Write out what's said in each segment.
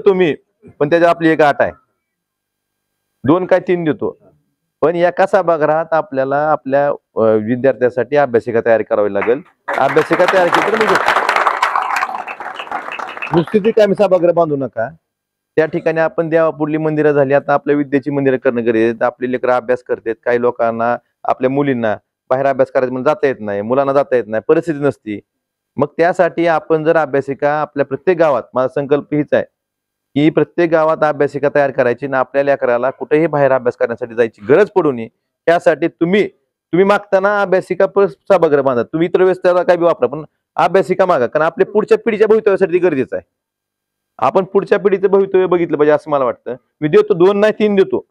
तुम्ही, पण त्याच्या आपली एक अट आहे, 2 काय 3 देतो, पण एका सभागृहात आपल्याला आपल्या विद्यार्थ्यांसाठी अभ्यासिका तयार करावी लागेल. अभ्यासिका तयार केली तर म्हणजे नुसती ती काय सभागृह बांधू नका. त्या ठिकाणी आपण देवापुढली मंदिरं झाली, आता आपल्या विद्येची मंदिरं करणं गरजेचं. आपली लेकरं अभ्यास करतात, काही लोकांना आपल्या मुलींना बाहेर अभ्यास करायचं म्हणून जाता येत नाही, मुलांना जाता येत नाही, परिस्थिती नसती. मग त्यासाठी आपण जर अभ्यासिका आपल्या प्रत्येक गावात, माझा संकल्प हीच आहे की प्रत्येक गावात अभ्यासिका तयार करायची ना, आपल्या लेकराला कुठेही बाहेर अभ्यास करण्यासाठी जायची गरज पडू नये. त्यासाठी तुम्ही मागताना अभ्यासिका सभागृह बांधा. तुम्ही इतर वेळेस त्याला काही वापरा, पण अभ्यासिका मागा, कारण आपल्या पुढच्या पिढीच्या भवितव्यासाठी गरजेचं आहे. आपण पुढच्या पिढीचं भवितव्य बघितलं पाहिजे असं मला वाटतं. मी देतो 2 नाही 3 देतो,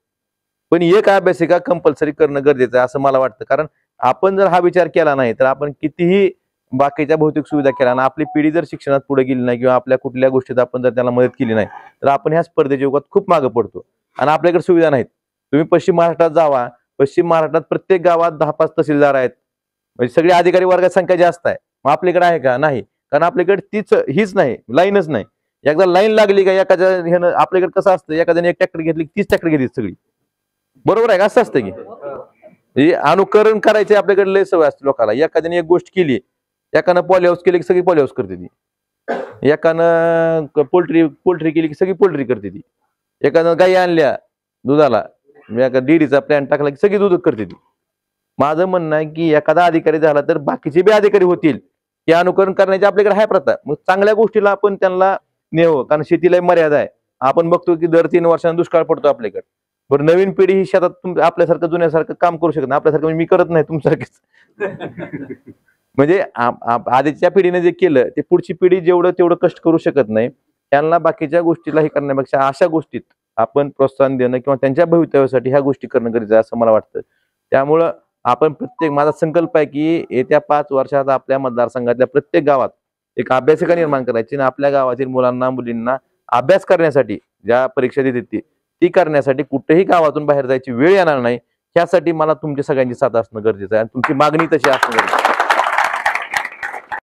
पण एक अभ्यासिका कंपल्सरी करणं गरजेचं आहे असं मला वाटतं. कारण आपण जर हा विचार केला नाही तर आपण कितीही बाकीच्या भौतिक सुविधा केल्या ना, आपली पिढी जर शिक्षणात पुढे गेली नाही किंवा आपल्या कुठल्या गोष्टीत आपण जर त्याला मदत केली नाही तर आपण ह्या स्पर्धेच्या युगात खूप मागे पडतो आणि आपल्याकडे सुविधा नाहीत. तुम्ही पश्चिम महाराष्ट्रात जावा, पश्चिम महाराष्ट्रात प्रत्येक गावात 10-5 तहसीलदार आहेत, म्हणजे सगळी अधिकारी वर्गाची संख्या जास्त आहे. मग आपल्याकडे आहे का? नाही, कारण आपल्याकडे हीच नाही, लाईनच नाही. एकदा लाईन लागली का एखाद्या ह्यानं, आपल्याकडे कसं असतं, एखाद्याने एक ट्रॅक्टर घेतली 30 ट्रॅक्टर घेतली सगळी, बरोबर आहे का? असं असतं की अनुकरण करायचे आपल्याकडे लय सवय असते लोकांना. एखाद्याने एक गोष्ट केली, एकानं पॉली हाऊस केली की सगळी पॉली हाऊस करते ती, एकानं पोल्ट्री केली की सगळी पोल्ट्री करते ती, एकानं गाई आणल्या दुधाला, एका डेअरीचा प्लॅन टाकला की सगळी दूध करते ती. माझं म्हणणं आहे की एखादा अधिकारी झाला तर बाकीचे बी अधिकारी होतील, हे अनुकरण करण्याची आपल्याकडे आहे प्रथा. मग चांगल्या गोष्टीला आपण त्यांना नेऊ, कारण शेतीला मर्यादा आहे. आपण बघतो की दर 3 वर्षांनी दुष्काळ पडतो आपल्याकडे. बरं, नवीन पिढी ही शेतात आपल्यासारखं जुन्यासारखं काम करू शकत नाही. आपल्यासारखं म्हणजे मी करत नाही, तुमच्यासारखेच. म्हणजे आधीच्या पिढीने जे केलं ते पुढची पिढी जेवढं तेवढं कष्ट करू शकत नाही. त्यांना बाकीच्या गोष्टीला हे करण्यापेक्षा अशा गोष्टीत आपण प्रोत्साहन देणं किंवा त्यांच्या भवितव्यासाठी ह्या गोष्टी करणं गरजेचं आहे असं मला वाटतं. त्यामुळं आपण माझा संकल्प आहे की येत्या 5 वर्षात आपल्या मतदारसंघातल्या प्रत्येक गावात एक अभ्यासिका निर्माण करायची आणि आपल्या गावातील मुलांना मुलींना अभ्यास करण्यासाठी ज्या परीक्षा देते ती करण्यासाठी कुठेही गावातून बाहेर जायची वेळ येणार नाही. ह्यासाठी मला तुमची सगळ्यांची साथ असणं गरजेचं आहे आणि तुमची मागणी तशी असणं गरजेचं आहे.